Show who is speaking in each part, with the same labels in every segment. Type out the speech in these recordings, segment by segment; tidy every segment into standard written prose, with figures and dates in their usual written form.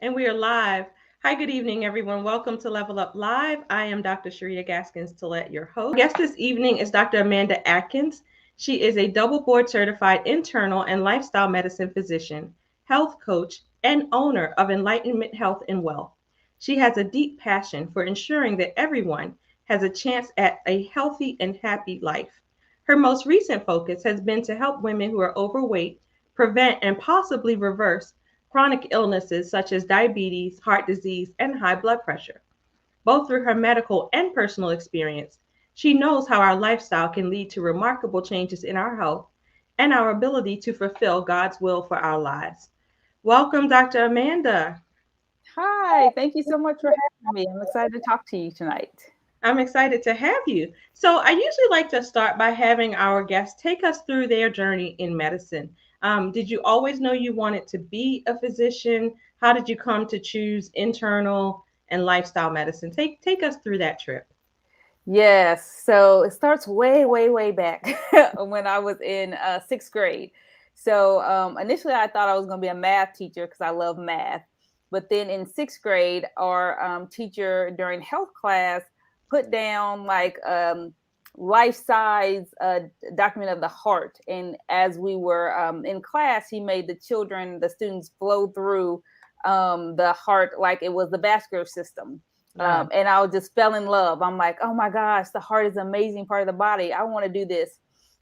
Speaker 1: And we are live. Hi, good evening, everyone. Welcome to Level Up Live. I am Dr. Sharita Gaskins Tillett, your host. Our guest this evening is Dr. Amanda Adkins. She is a double board certified internal and lifestyle medicine physician, health coach, and owner of Enlightenment Health and Wealth. She has a deep passion for ensuring that everyone has a chance at a healthy and happy life. Her most recent focus has been to help women who are overweight prevent and possibly reverse chronic illnesses such as diabetes, heart disease, and high blood pressure. Both through her medical and personal experience, she knows how our lifestyle can lead to remarkable changes in our health and our ability to fulfill God's will for our lives. Welcome, Dr. Amanda.
Speaker 2: Hi, thank you so much for having me. I'm excited to talk to you tonight.
Speaker 1: I'm excited to have you. So, I usually like to start by having our guests take us through their journey in medicine. Did you always know you wanted to be a physician? How did you come to choose internal and lifestyle medicine? Take us through that trip.
Speaker 2: Yes, so it starts way back when I was in sixth grade. So initially, I thought I was going to be a math teacher because I love math. But then in sixth grade, our teacher during health class put down like life size document of the heart. And as we were in class, he made the students flow through the heart like it was the vascular system.
Speaker 1: Wow.
Speaker 2: And I just fell in love. I'm like, oh my gosh, the heart is an amazing part of the body. I want to do this.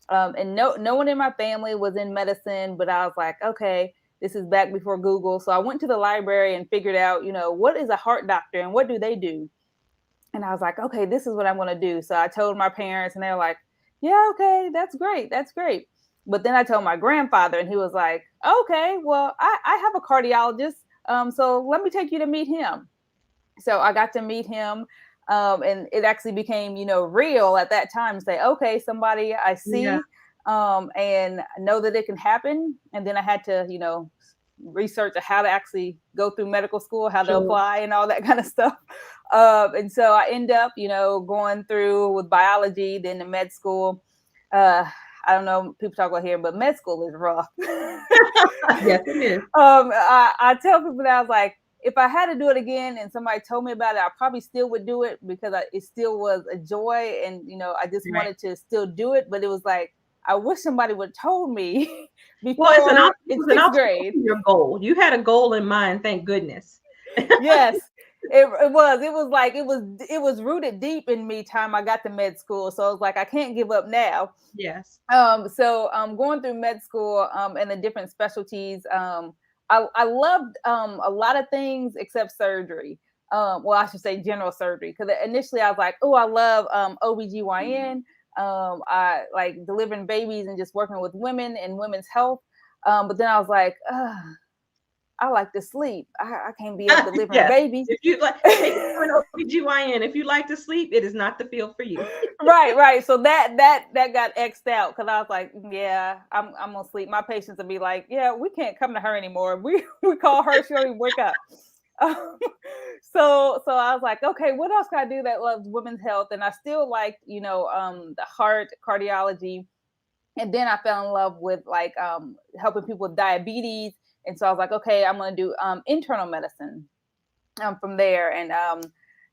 Speaker 2: And no one in my family was in medicine, but I was like, okay, this is back before Google. So I went to the library and figured out, what is a heart doctor and what do they do? And I was like, okay, this is what I'm going to do. So I told my parents and they were like, yeah, okay, that's great. That's great. But then I told my grandfather and he was like, okay, well, I have a cardiologist. So let me take you to meet him. So I got to meet him. And it actually became, real at that time to say, okay, somebody I
Speaker 1: Yeah.
Speaker 2: see and know that it can happen. And then I had to, research how to actually go through medical school, how to
Speaker 1: Sure.
Speaker 2: apply and all that kind of stuff. And so I end up, going through with biology, then the med school. Uh, I don't know, people talk about here, but med school is rough.
Speaker 1: Yes, it is.
Speaker 2: I tell people that I was like, if I had to do it again and somebody told me about it, I probably still would do it because it still was a joy. And, I just
Speaker 1: Right.
Speaker 2: wanted to still do it. But it was like, I wish somebody would have told me
Speaker 1: Well,
Speaker 2: before
Speaker 1: it
Speaker 2: in
Speaker 1: was an
Speaker 2: sixth
Speaker 1: obstacle
Speaker 2: grade.
Speaker 1: to your goal. You had a goal in mind, thank goodness.
Speaker 2: Yes, it was rooted deep in me time I got to med school. So I was like, I can't give up now.
Speaker 1: Yes.
Speaker 2: So going through med school and the different specialties, I loved a lot of things except surgery. Well, I should say general surgery, because initially I was like, oh, I love OBGYN. I like delivering babies and just working with women and women's health. But then I was like, I like to sleep. I can't be up delivering
Speaker 1: Yes.
Speaker 2: babies.
Speaker 1: If you like, take it to an OBGYN. If you like to sleep, it is not the field for you.
Speaker 2: Right. So that got xed out because I was like, yeah, I'm gonna sleep. My patients would be like, yeah, we can't come to her anymore. We call her, she'll even wake up. Um, so I was like, okay, what else can I do that loves women's health? And I still liked, the heart, cardiology, and then I fell in love with like helping people with diabetes. And so I was like, okay, I'm gonna do internal medicine from there. And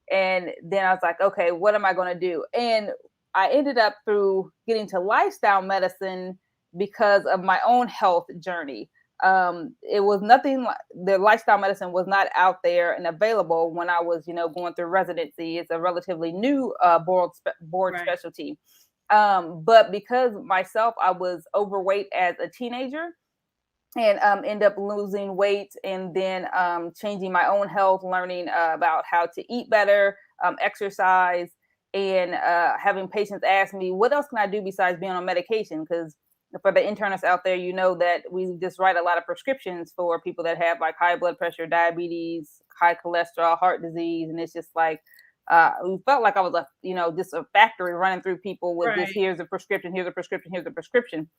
Speaker 2: then I was like, okay, what am I going to do? And I ended up through getting to lifestyle medicine because of my own health journey. It was nothing like the lifestyle medicine was not out there and available when I was, going through residency. It's a relatively new board
Speaker 1: Right.
Speaker 2: specialty. But because myself, I was overweight as a teenager and end up losing weight and then changing my own health, learning about how to eat better, exercise, and having patients ask me, what else can I do besides being on medication? Because for the internists out there, you know that we just write a lot of prescriptions for people that have like high blood pressure, diabetes, high cholesterol, heart disease. And it's just like, we felt like I was just a factory running through people with this,
Speaker 1: Right.
Speaker 2: here's a prescription, here's a prescription, here's a prescription.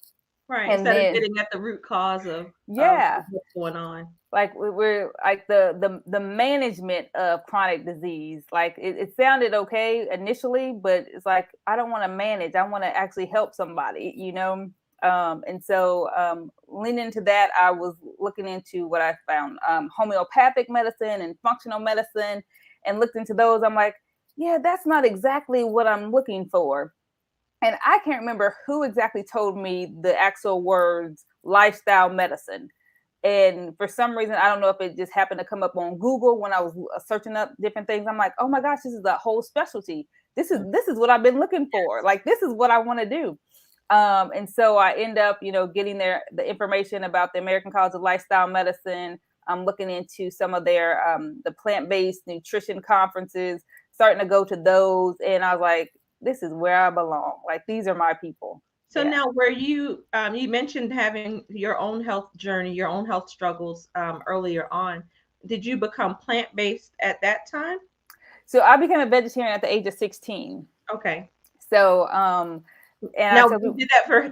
Speaker 1: Right.
Speaker 2: And
Speaker 1: Instead of
Speaker 2: then,
Speaker 1: getting at the root cause of
Speaker 2: yeah,
Speaker 1: what's going on.
Speaker 2: like we're like the management of chronic disease. Like it sounded okay initially, but it's like I don't want to manage, I want to actually help somebody. And so leaning into that, I was looking into what I found, homeopathic medicine and functional medicine, and looked into those. I'm like, yeah, that's not exactly what I'm looking for. And I can't remember who exactly told me the actual words lifestyle medicine. And for some reason, I don't know if it just happened to come up on Google when I was searching up different things. I'm like, oh my gosh, this is a whole specialty. This is what I've been looking for. Like, this is what I want to do. And so I end up, getting the information about the American College of Lifestyle Medicine. I'm looking into some of their the plant-based nutrition conferences, starting to go to those, and I was like, this is where I belong. Like, these are my people.
Speaker 1: So now, were you mentioned having your own health journey, your own health struggles earlier on. Did you become plant-based at that time?
Speaker 2: So I became a vegetarian at the age of 16.
Speaker 1: Okay.
Speaker 2: So and
Speaker 1: now you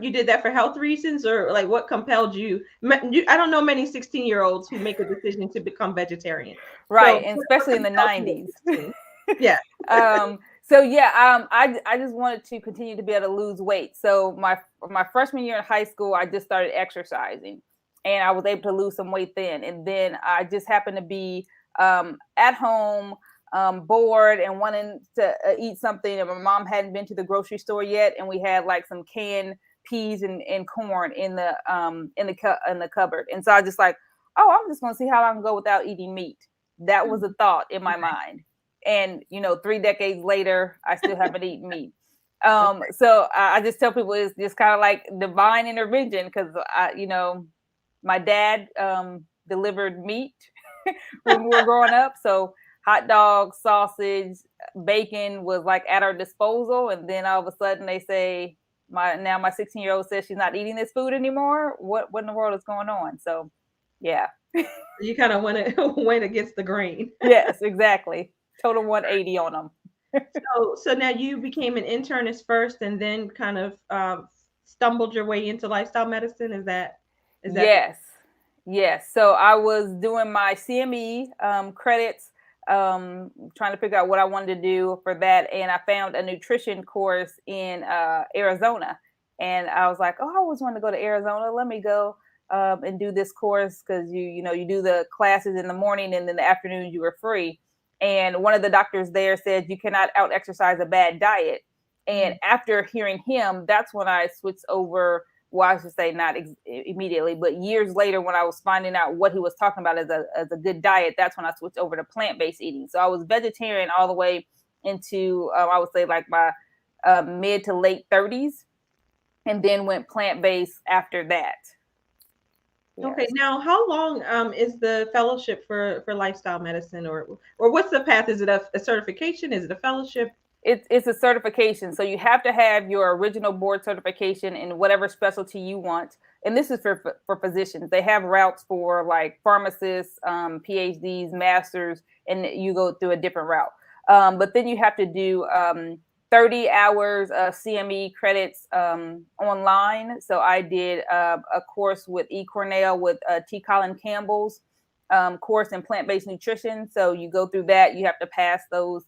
Speaker 1: did that for health reasons, or like what compelled you? I don't know many 16-year-olds who make a decision to become vegetarian.
Speaker 2: Right,
Speaker 1: So
Speaker 2: and especially in the 90s.
Speaker 1: Yeah.
Speaker 2: So yeah, I just wanted to continue to be able to lose weight. So my freshman year in high school, I just started exercising, and I was able to lose some weight then. And then I just happened to be at home, bored and wanting to eat something, and my mom hadn't been to the grocery store yet, and we had like some canned peas and corn in the cupboard. And so I just like, oh, I'm just gonna see how I can go without eating meat. That was a thought in my mind. And 3 decades later, I still haven't eaten meat. So I just tell people it's just kind of like divine intervention, because my dad delivered meat when we were growing up. So hot dogs, sausage, bacon was like at our disposal, and then all of a sudden they say my 16-year-old says she's not eating this food anymore. What in the world is going on? So yeah.
Speaker 1: You kind of went against the grain.
Speaker 2: Yes, exactly. Total 180 on them.
Speaker 1: So now you became an internist first, and then kind of stumbled your way into lifestyle medicine. Is that?
Speaker 2: Yes. So I was doing my CME credits, trying to figure out what I wanted to do for that, and I found a nutrition course in Arizona, and I was like, oh, I always wanted to go to Arizona. Let me go and do this course, because you do the classes in the morning, and then the afternoon you were free. And one of the doctors there said you cannot out exercise a bad diet. And after hearing him, that's when I switched over. Well, I should say not immediately, but years later, when I was finding out what he was talking about as a good diet, that's when I switched over to plant-based eating. So I was vegetarian all the way into, I would say, like my mid to late 30s, and then went plant-based after that.
Speaker 1: Yes. Okay, now how long is the fellowship for lifestyle medicine, or what's the path? Is it a certification? Is it a fellowship?
Speaker 2: It's a certification. So you have to have your original board certification in whatever specialty you want. And this is for physicians. They have routes for like pharmacists, PhDs, masters, and you go through a different route. But then you have to do 30 hours of CME credits online. So I did a course with E. Cornell with T. Colin Campbell's course in plant-based nutrition. So you go through that. You have to pass those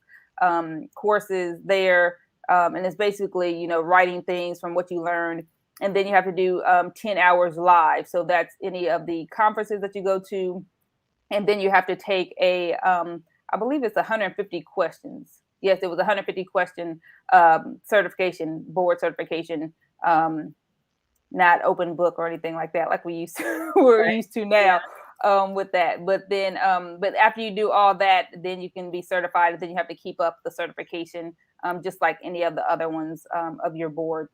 Speaker 2: courses there, and it's basically writing things from what you learned, and then you have to do 10 hours live. So that's any of the conferences that you go to, and then you have to take a I believe it's 150 questions. Yes, it was 150 question certification, board certification, not open book or anything like that, like we're used to now. Yeah. With that, but after you do all that, then you can be certified, and then you have to keep up the certification, just like any of the other ones of your board.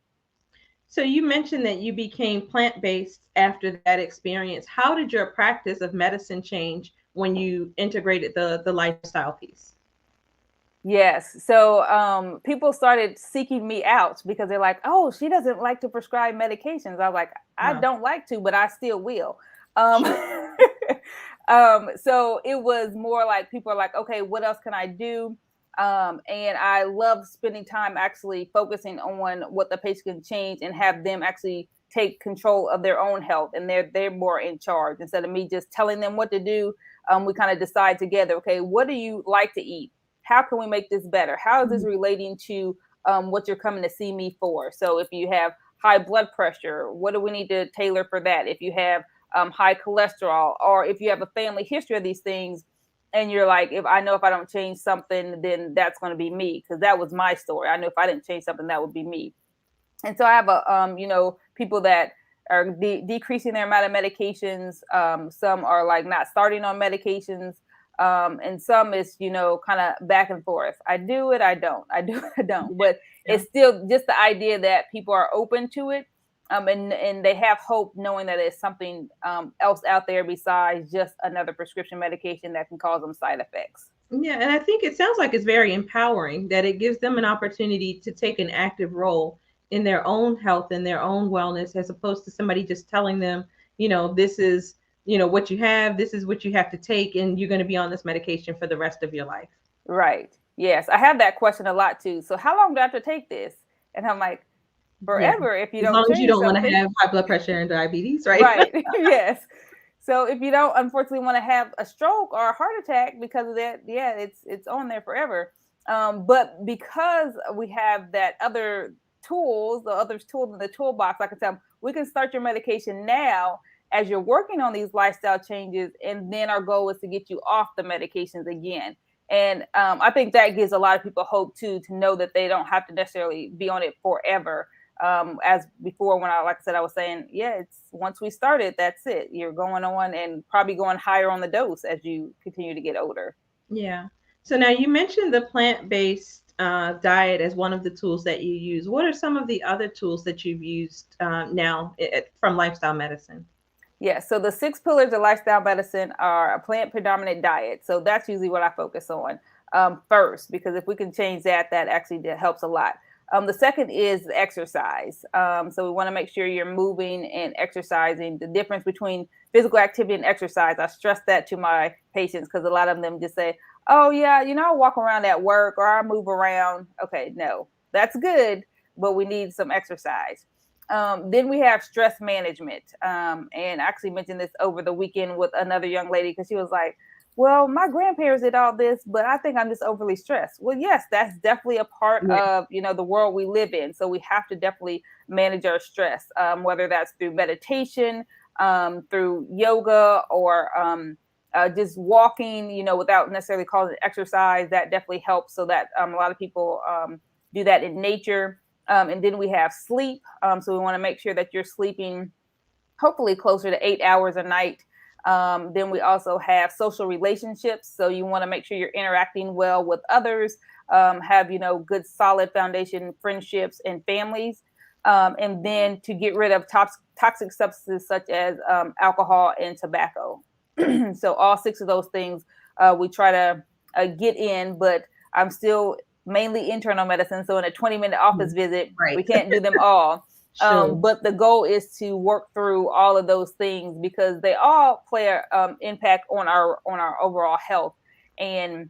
Speaker 1: So you mentioned that you became plant-based after that experience. How did your practice of medicine change when you integrated the lifestyle piece?
Speaker 2: Yes. So people started seeking me out because they're like, oh, she doesn't like to prescribe medications. I was like, I don't like to, but I still will. So it was more like people are like, okay, what else can I do? And I love spending time actually focusing on what the patient can change and have them actually take control of their own health, and they're more in charge instead of me just telling them what to do. We kind of decide together, okay, what do you like to eat? How can we make this better? How is this relating to what you're coming to see me for? So if you have high blood pressure, what do we need to tailor for that? If you have high cholesterol, or if you have a family history of these things, and you're like, if I don't change something, then that's going to be me, because that was my story. I know if I didn't change something, that would be me. And so I have people that are decreasing their amount of medications. Some are like not starting on medications. And some is, kind of back and forth. I do it, I don't. I do it, I don't. But it's still just the idea that people are open to it. And they have hope, knowing that there's something else out there besides just another prescription medication that can cause them side effects.
Speaker 1: Yeah, and I think it sounds like it's very empowering, that it gives them an opportunity to take an active role in their own health and their own wellness, as opposed to somebody just telling them, this is, what you have, this is what you have to take, and you're going to be on this medication for the rest of your life.
Speaker 2: Right. Yes. I have that question a lot too. So how long do I have to take this? And I'm like, forever, if you
Speaker 1: as
Speaker 2: don't
Speaker 1: long as you
Speaker 2: change
Speaker 1: don't want
Speaker 2: something.
Speaker 1: to have high blood pressure and diabetes, right?
Speaker 2: Right. Yes. So if you don't unfortunately want to have a stroke or a heart attack because of that, it's on there forever. But because we have that other tools, the other tools in the toolbox, like I said, we can start your medication now as you're working on these lifestyle changes, and then our goal is to get you off the medications again. And I think that gives a lot of people hope too, to know that they don't have to necessarily be on it forever. As before, when like I said, I was saying, it's once we started, that's it. You're going on and probably going higher on the dose as you continue to get older.
Speaker 1: Yeah. So now you mentioned the plant-based diet as one of the tools that you use. What are some of the other tools that you've used now from lifestyle medicine?
Speaker 2: Yeah, so the 6 pillars of lifestyle medicine are a plant predominant diet. So that's usually what I focus on first, because if we can change that, that actually helps a lot. The second is exercise. So we want to make sure you're moving and exercising. The difference between physical activity and exercise, I stress that to my patients, because a lot of them just say, oh, yeah, I walk around at work or I move around. Okay, no, that's good, but we need some exercise. Then we have stress management. And I actually mentioned this over the weekend with another young lady, because she was like, well, my grandparents did all this, but I think I'm just overly stressed. Well, yes, that's definitely a part of, the world we live in. So we have to definitely manage our stress, whether that's through meditation, through yoga, or just walking, without necessarily calling it exercise. That definitely helps. So that a lot of people do that in nature. And then we have sleep. So we want to make sure that you're sleeping hopefully closer to 8 hours a night. Then we also have social relationships. So you want to make sure you're interacting well with others, have, good solid foundation friendships and families. And then to get rid of toxic substances such as alcohol and tobacco. So all 6 of those things we try to get in, but I'm still mainly internal medicine. So in a 20-minute office visit, we can't do them all. Sure. But the goal is to work through all of those things, because they all play an impact on our overall health. And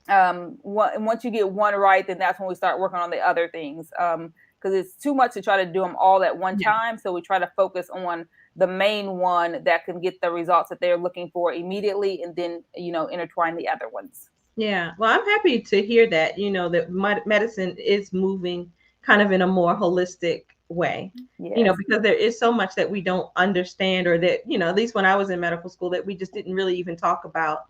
Speaker 2: once you get one right, then that's when we start working on the other things. Because it's too much to try to do them all at one time. So we try to focus on the main one that can get the results that they're looking for immediately, and then, intertwine the other ones.
Speaker 1: Yeah. Well, I'm happy to hear that, that medicine is moving kind of in a more holistic way, because there is so much that we don't understand, or that, at least when I was in medical school, that we just didn't really even talk about.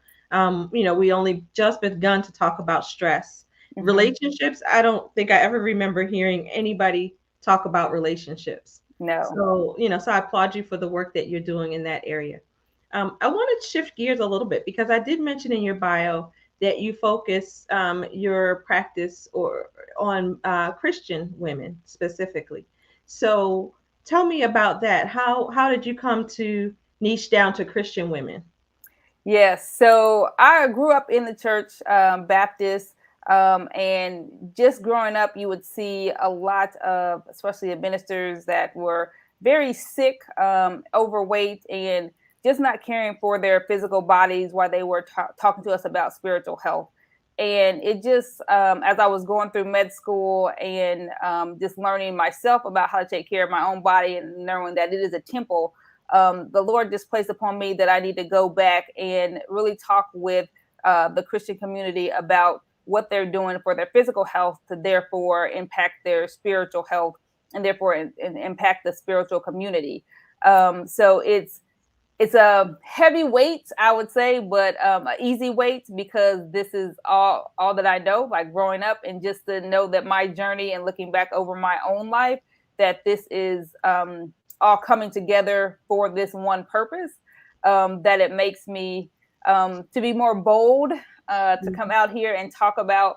Speaker 1: We only just begun to talk about stress. Mm-hmm. Relationships, I don't think I ever remember hearing anybody talk about relationships.
Speaker 2: No.
Speaker 1: So, so I applaud you for the work that you're doing in that area. I want to shift gears a little bit, because I did mention in your bio that you focus your practice on Christian women specifically. So tell me about that. How did you come to niche down to Christian women?
Speaker 2: Yes. So I grew up in the church, Baptist, and just growing up, you would see a lot of, especially the ministers that were very sick, overweight, and just not caring for their physical bodies while they were talking to us about spiritual health. And it just, as I was going through med school and just learning myself about how to take care of my own body, and knowing that it is a temple, the Lord just placed upon me that I need to go back and really talk with the Christian community about what they're doing for their physical health to therefore impact their spiritual health. and therefore impact the spiritual community. So it's a heavy weight, I would say, but an easy weight, because this is all that I know, like growing up, and just to know that my journey and looking back over my own life, that this is all coming together for this one purpose, that it makes me to be more bold, to come out here and talk about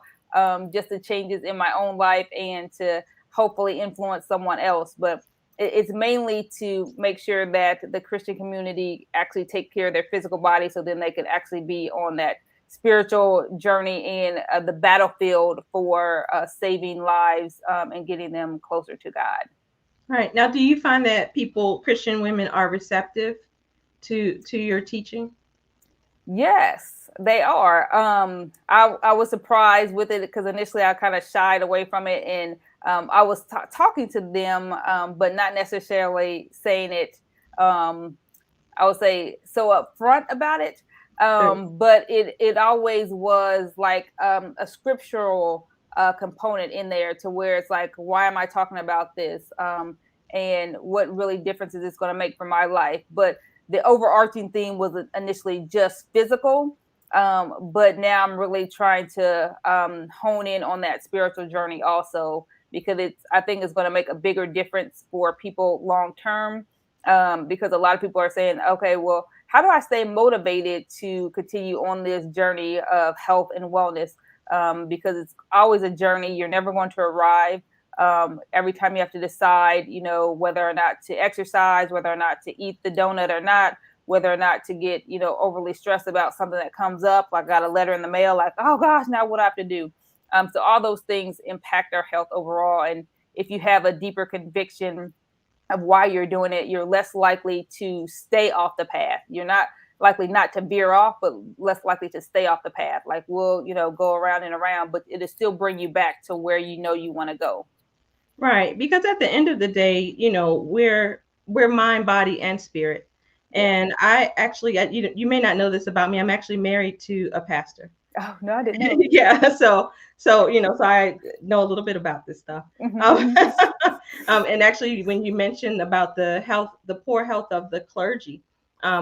Speaker 2: just the changes in my own life, and to hopefully influence someone else. But it's mainly to make sure that the Christian community actually take care of their physical body, so then they can actually be on that spiritual journey in the battlefield for saving lives, and getting them closer to God.
Speaker 1: Right. Now, do you find that Christian women, are receptive to your teaching?
Speaker 2: Yes, they are. I was surprised with it, because initially I kind of shied away from it, and I was talking to them, but not necessarily saying it. I would say so upfront about it.
Speaker 1: Right.
Speaker 2: But it always was like a scriptural component in there, to where it's like, why am I talking about this? And what really difference is this going to make for my life? But the overarching theme was initially just physical. But now I'm really trying to hone in on that spiritual journey also, because I think it's going to make a bigger difference for people long term. Because a lot of people are saying, okay, well, how do I stay motivated to continue on this journey of health and wellness? Because it's always a journey. You're never going to arrive. Every time you have to decide, whether or not to exercise, whether or not to eat the donut or not, whether or not to get, overly stressed about something that comes up. I got a letter in the mail, like, oh gosh, now what do I have to do? So all those things impact our health overall. And if you have a deeper conviction of why you're doing it, you're less likely to stay off the path. You're not likely not to veer off, but less likely to stay off the path. Like, we'll, go around and around, but it'll still bring you back to where you want to go.
Speaker 1: Right. Because at the end of the day, we're mind, body, and spirit.
Speaker 2: Yeah.
Speaker 1: And I actually, you may not know this about me. I'm actually married to a pastor.
Speaker 2: Oh no, I didn't know.
Speaker 1: Yeah. So I know a little bit about this stuff. Um,
Speaker 2: Mm-hmm.
Speaker 1: and actually, when you mentioned about the poor health of the clergy,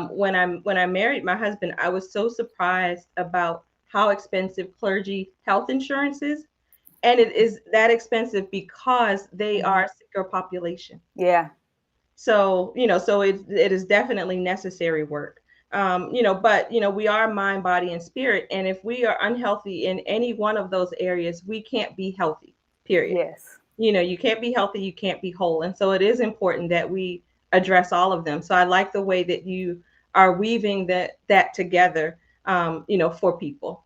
Speaker 1: when I married my husband, I was so surprised about how expensive clergy health insurance is. And it is that expensive because they are a sicker population.
Speaker 2: Yeah.
Speaker 1: So, so it is definitely necessary work. But we are mind, body, and spirit. And if we are unhealthy in any one of those areas, we can't be healthy, period.
Speaker 2: Yes.
Speaker 1: You can't be healthy, you can't be whole. And so it is important that we address all of them. So I like the way that you are weaving that together, for people.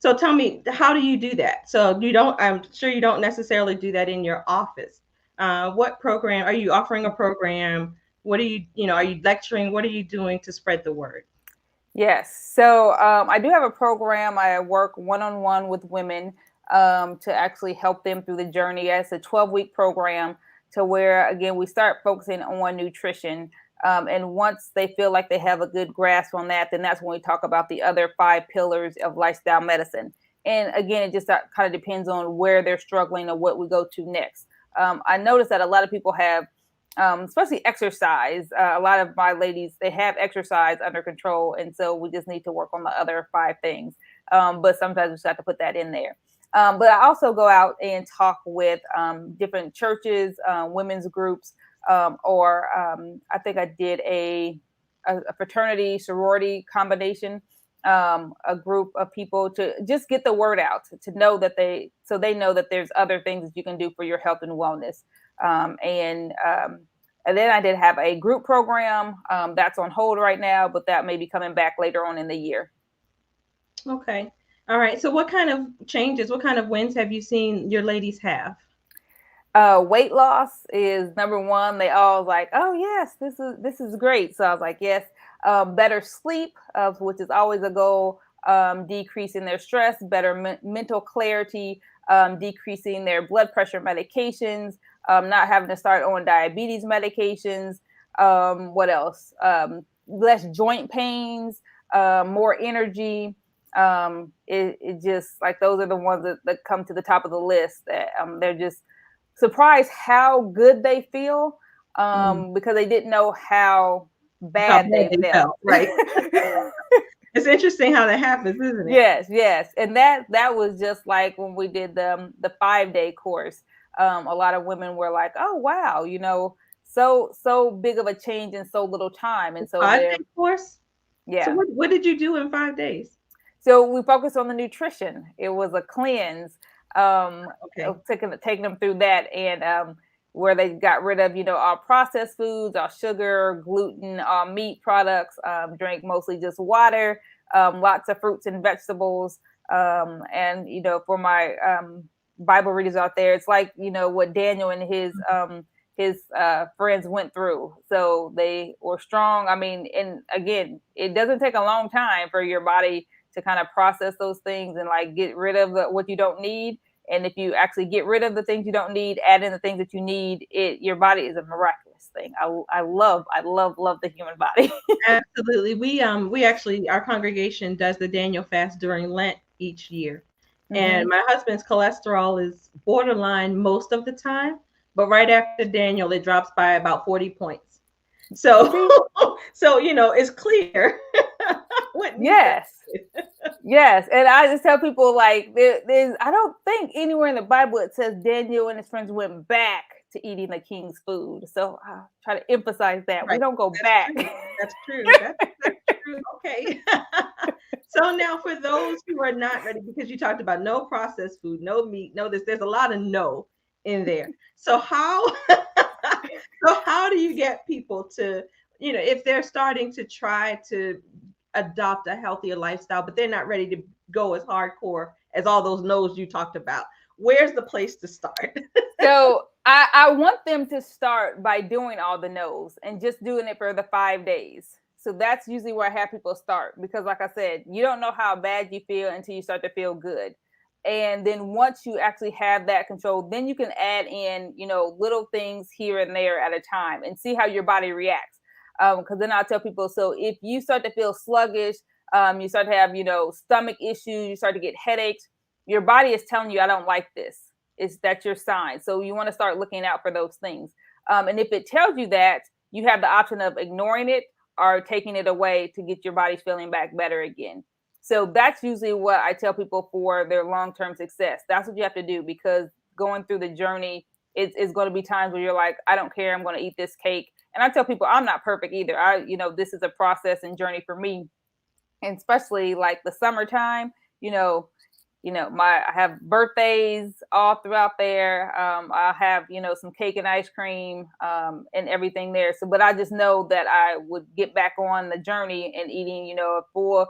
Speaker 1: So tell me, how do you do that? So I'm sure you don't necessarily do that in your office. What program are you offering a program? What are are you lecturing? What are you doing to spread the word?
Speaker 2: Yes. So I do have a program. I work one-on-one with women to actually help them through the journey. It's a 12-week program, to where, again, we start focusing on nutrition. And once they feel like they have a good grasp on that, then that's when we talk about the other 5 pillars of lifestyle medicine. And again, it just kind of depends on where they're struggling or what we go to next. I noticed that a lot of people have especially exercise. A lot of my ladies, they have exercise under control. And so we just need to work on the other 5 things. But sometimes we just have to put that in there. But I also go out and talk with different churches, women's groups, or I think I did a fraternity, sorority combination, a group of people, to just get the word out, to know that they know that there's other things that you can do for your health and wellness. And then I did have a group program that's on hold right now, but that may be coming back later on in the year.
Speaker 1: Okay. All right. So what kind of changes, what kind of wins have you seen your ladies have?
Speaker 2: Weight loss is number one. They all like, oh yes, this is great. So I was like, yes. Better sleep, which is always a goal. Decreasing their stress, better mental clarity, decreasing their blood pressure medications, not having to start on diabetes medications. What else? Less joint pains, more energy. It just, like, those are the ones that come to the top of the list. That they're just surprised how good they feel,
Speaker 1: Mm.
Speaker 2: because they didn't know how
Speaker 1: How
Speaker 2: bad
Speaker 1: bad
Speaker 2: they
Speaker 1: they
Speaker 2: felt.
Speaker 1: felt, right? It's interesting how that happens, isn't it?
Speaker 2: Yes, yes. And that was just like when we did the 5-day course. A lot of women were like, "Oh wow, so big of a change in so little time."
Speaker 1: A
Speaker 2: And so they're
Speaker 1: 5-day course? So
Speaker 2: yeah.
Speaker 1: what did you do in 5 days?
Speaker 2: So we focused on the nutrition. It was a cleanse,
Speaker 1: Okay.
Speaker 2: of taking them through that, and where they got rid of, all processed foods, all sugar, gluten, all meat products, drank mostly just water, lots of fruits and vegetables. And for my Bible readers out there, it's like what Daniel and his friends went through. So they were strong. I mean, and again, it doesn't take a long time for your body to kind of process those things and like get rid of what you don't need. And if you actually get rid of the things you don't need, add in the things that you need, your body is a miraculous thing. I love the human body.
Speaker 1: Absolutely. We actually, our congregation does the Daniel fast during Lent each year. And
Speaker 2: Hmm.
Speaker 1: my husband's cholesterol is borderline most of the time, but right after Daniel, it drops by about 40 points. So,
Speaker 2: See,
Speaker 1: so it's clear what needs to
Speaker 2: yes, yes, and I just tell people like there's I don't think anywhere in the Bible it says Daniel and his friends went back to eating the king's food. So I try to emphasize that we
Speaker 1: right.
Speaker 2: don't go
Speaker 1: That's
Speaker 2: back.
Speaker 1: true. That's true. That's true. Okay. So now for those who are not ready, because you talked about no processed food, no meat, no this, there's a lot of no in there. So how so how do you get people to, if they're starting to try to adopt a healthier lifestyle, but they're not ready to go as hardcore as all those no's you talked about? Where's the place to start?
Speaker 2: So I want them to start by doing all the no's and just doing it for the 5 days. So that's usually where I have people start because, like I said, you don't know how bad you feel until you start to feel good. And then once you actually have that control, then you can add in, little things here and there at a time and see how your body reacts. Because then I'll tell people, so if you start to feel sluggish, you start to have, stomach issues, you start to get headaches, your body is telling you, I don't like this. Is that your sign? So you want to start looking out for those things. And if it tells you that, you have the option of ignoring it or taking it away to get your body feeling back better again. So that's usually what I tell people for their long-term success. That's what you have to do because going through the journey is going to be times where you're like, I don't care, I'm going to eat this cake. And I tell people I'm not perfect either. This is a process and journey for me. And especially like the summertime, you know, I have birthdays all throughout there. I'll have, some cake and ice cream, and everything there. So, but I just know that I would get back on the journey and eating, a full,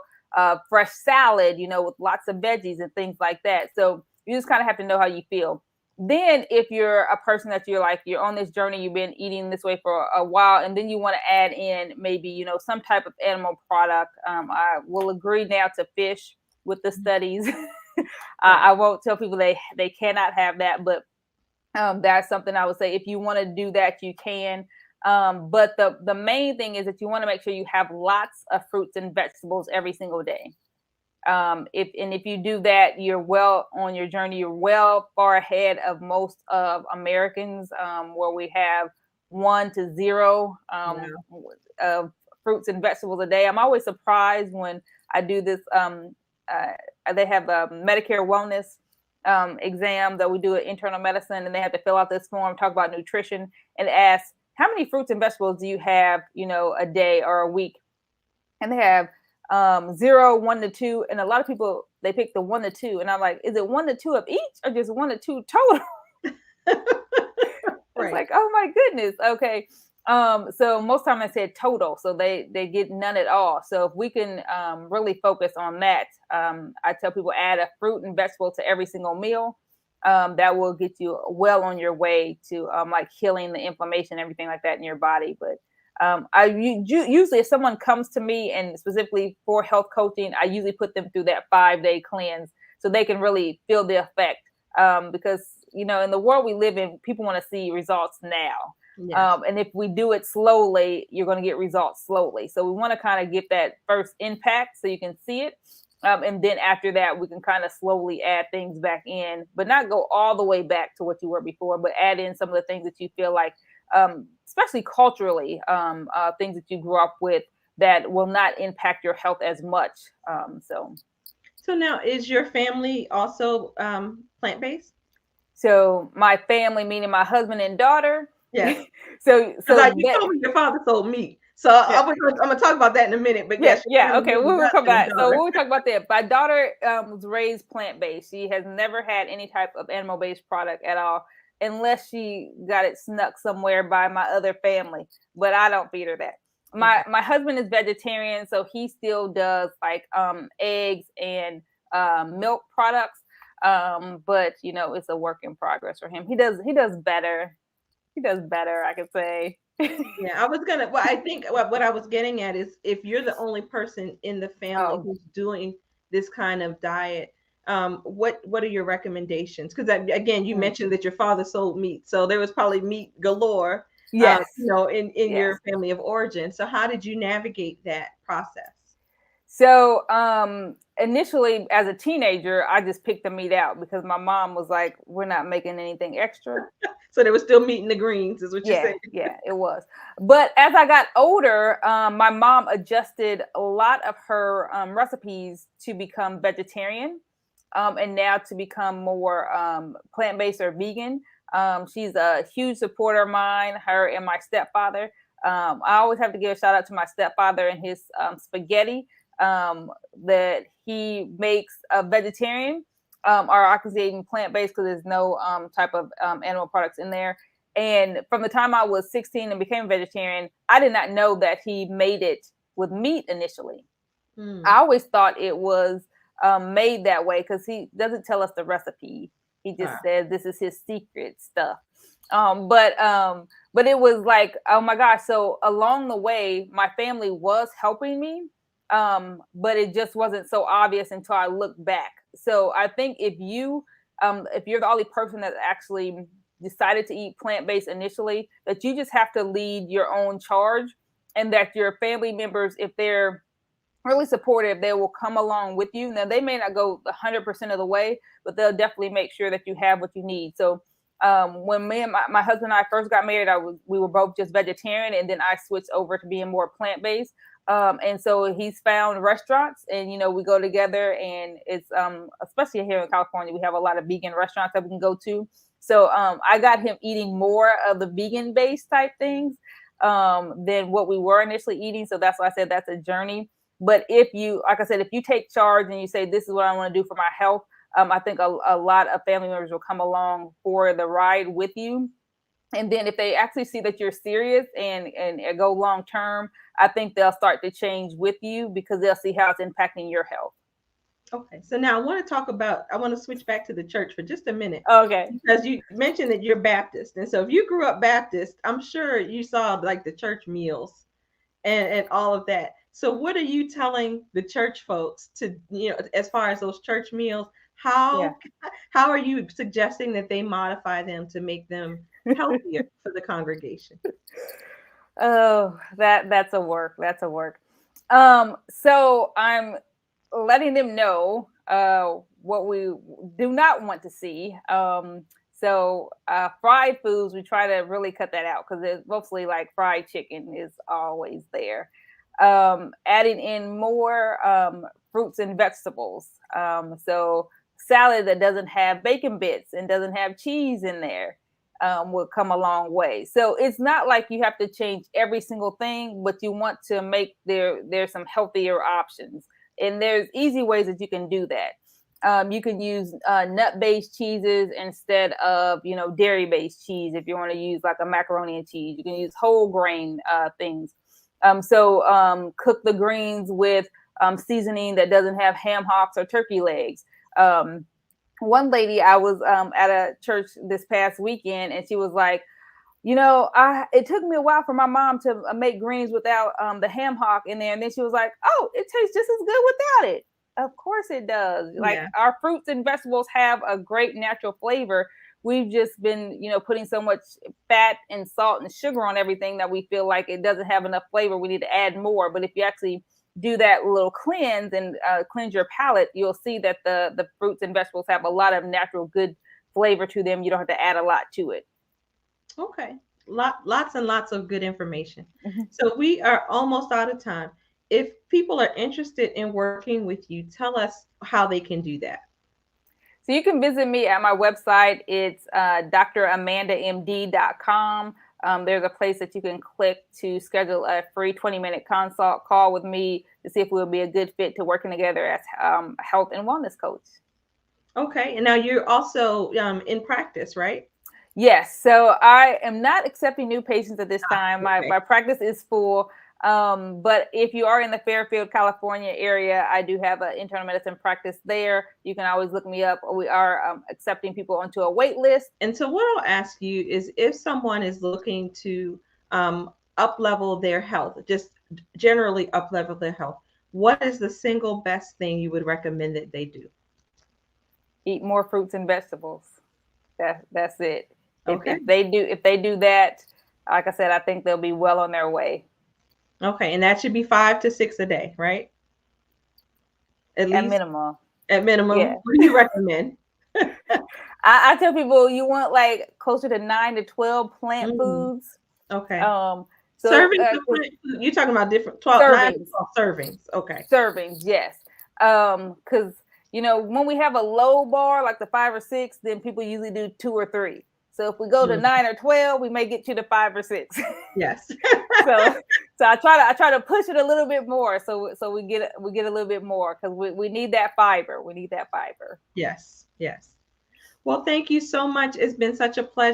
Speaker 2: fresh salad, with lots of veggies and things like that. So you just kind of have to know how you feel. Then, if you're a person that you're on this journey, you've been eating this way for a while, and then you want to add in maybe, some type of animal product. I will agree now to fish with the studies.
Speaker 1: Right.
Speaker 2: I won't tell people they cannot have that, but that's something I would say if you want to do that, you can. But the main thing is that you want to make sure you have lots of fruits and vegetables every single day. If you do that, you're well on your journey. You're well far ahead of most of Americans, where we have 1 to 0
Speaker 1: Wow.
Speaker 2: of fruits and vegetables a day. I'm always surprised when I do this. They have a Medicare wellness exam that we do at internal medicine, and they have to fill out this form, talk about nutrition, and ask how many fruits and vegetables do you have, a day or a week, and they have 0, 1 to 2, and a lot of people they pick the 1 to 2, and I'm like, is it 1 to 2 of each or just 1 to 2 total? It's
Speaker 1: Right.
Speaker 2: like, oh my goodness. Okay. So most time I said total, so they get none at all. So if we can really focus on that, I tell people add a fruit and vegetable to every single meal. That will get you well on your way to like healing the inflammation, everything like that in your body. But usually if someone comes to me and specifically for health coaching, I usually put them through that 5-day cleanse so they can really feel the effect. Because in the world we live in, people want to see results now.
Speaker 1: Yes.
Speaker 2: And if we do it slowly, you're going to get results slowly. So we want to kind of get that first impact so you can see it. And then after that, we can kind of slowly add things back in, but not go all the way back to what you were before, but add in some of the things that you feel like, especially culturally, things that you grew up with that will not impact your health as much.
Speaker 1: So now, is your family also plant-based?
Speaker 2: So my family, meaning my husband and daughter.
Speaker 1: Yes.
Speaker 2: so
Speaker 1: Because you
Speaker 2: that
Speaker 1: told me your father sold meat. So
Speaker 2: yeah.
Speaker 1: I'm gonna talk about that in a minute. But yes, your family,
Speaker 2: Okay, we'll come
Speaker 1: husband and
Speaker 2: back. So
Speaker 1: daughter.
Speaker 2: when we talk about that, my daughter was raised plant-based. She has never had any type of animal-based product at all, unless she got it snuck somewhere by my other family. But I don't feed her that. My husband is vegetarian, so he still does like eggs and milk products. But it's a work in progress for him. He does better. He does better, I could say.
Speaker 1: Yeah, I think what I was getting at is if you're the only person in the family
Speaker 2: Oh,
Speaker 1: who's doing this kind of diet, what are your recommendations? Because again, you mentioned that your father sold meat, so there was probably meat galore,
Speaker 2: yes.
Speaker 1: in
Speaker 2: Yes.
Speaker 1: your family of origin. So how did you navigate that process?
Speaker 2: So initially, as a teenager, I just picked the meat out because my mom was like, "We're not making anything extra."
Speaker 1: So there was still meat in the greens, is what you're
Speaker 2: Yeah,
Speaker 1: saying?
Speaker 2: yeah, it was. But as I got older, my mom adjusted a lot of her recipes to become vegetarian, and now to become more plant-based or vegan. She's a huge supporter of mine, her and my stepfather. I always have to give a shout out to my stepfather and his spaghetti that he makes a vegetarian, or I could say even plant-based because there's no type of animal products in there. And from the time I was 16 and became a vegetarian, I did not know that he made it with meat initially. I always thought it was made that way because he doesn't tell us the recipe. He just says this is his secret stuff. But it was like, oh my gosh. So along the way, my family was helping me, but it just wasn't so obvious until I looked back. So I think if you're the only person that actually decided to eat plant-based initially, that you just have to lead your own charge, and that your family members, if they're really supportive, they will come along with you. Now they may not go 100% of the way, but they'll definitely make sure that you have what you need. So when me and my husband and I first got married, we were both just vegetarian, and then I switched over to being more plant-based. And so he's found restaurants, and we go together, and it's especially here in California, we have a lot of vegan restaurants that we can go to. So I got him eating more of the vegan-based type things than what we were initially eating. So that's why I said that's a journey. But like I said, if you take charge and you say, this is what I want to do for my health, I think a lot of family members will come along for the ride with you. And then if they actually see that you're serious and go long term, I think they'll start to change with you because they'll see how it's impacting your health.
Speaker 1: Okay, so now I want to switch back to the church for just a minute.
Speaker 2: Okay.
Speaker 1: Because you mentioned that you're Baptist. And so if you grew up Baptist, I'm sure you saw like the church meals and all of that. So what are you telling the church folks to, as far as those church meals, how are you suggesting that they modify them to make them healthier for the congregation?
Speaker 2: Oh, that's a work. That's a work. So I'm letting them know what we do not want to see. So fried foods, we try to really cut that out because it's mostly like fried chicken is always there. Adding in more fruits and vegetables. So salad that doesn't have bacon bits and doesn't have cheese in there will come a long way. So it's not like you have to change every single thing, but you want to make there's some healthier options. And there's easy ways that you can do that. You can use nut-based cheeses instead of dairy-based cheese. If you want to use like a macaroni and cheese, you can use whole grain things. So cook the greens with seasoning that doesn't have ham hocks or turkey legs. One lady, I was at a church this past weekend, and she was like, it took me a while for my mom to make greens without the ham hock in there. And then she was like, oh, it tastes just as good without it. Of course it does. Like our fruits and vegetables have a great natural flavor. We've just been, putting so much fat and salt and sugar on everything that we feel like it doesn't have enough flavor. We need to add more. But if you actually do that little cleanse and cleanse your palate, you'll see that the fruits and vegetables have a lot of natural good flavor to them. You don't have to add a lot to it.
Speaker 1: Okay. Lots and lots of good information.
Speaker 2: Mhm.
Speaker 1: So we are almost out of time. If people are interested in working with you, tell us how they can do that.
Speaker 2: So you can visit me at my website. It's dramandamd.com. There's a place that you can click to schedule a free 20-minute consult call with me to see if we'll be a good fit to working together as health and wellness coach.
Speaker 1: Okay. And now you're also in practice, right?
Speaker 2: Yes. So I am not accepting new patients at this time.
Speaker 1: Okay.
Speaker 2: My practice is full. But if you are in the Fairfield, California area, I do have an internal medicine practice there. You can always look me up. We are accepting people onto a wait list.
Speaker 1: And so what I'll ask you is if someone is looking to up level their health, just generally up level their health, what is the single best thing you would recommend that they do?
Speaker 2: Eat more fruits and vegetables. That's it.
Speaker 1: Okay.
Speaker 2: If they do that, like I said, I think they'll be well on their way.
Speaker 1: Okay. And that should be 5 to 6 a day, right? At
Speaker 2: At
Speaker 1: least
Speaker 2: minimum.
Speaker 1: at minimum.
Speaker 2: Yeah.
Speaker 1: What do you recommend?
Speaker 2: I tell people you want like closer to 9 to 12 plant foods.
Speaker 1: Okay.
Speaker 2: So
Speaker 1: Servings of plant food? You're talking about different 12, 9 to 12 servings. Okay.
Speaker 2: Servings, yes. Because when we have a low bar like the 5 or 6, then people usually do 2 or 3. So if we go to 9 or 12, we may get you to 5 or 6.
Speaker 1: Yes.
Speaker 2: so I try to push it a little bit more, so we get a little bit more because we need that fiber. We need that fiber.
Speaker 1: Yes. Yes. Well, thank you so much. It's been such a pleasure.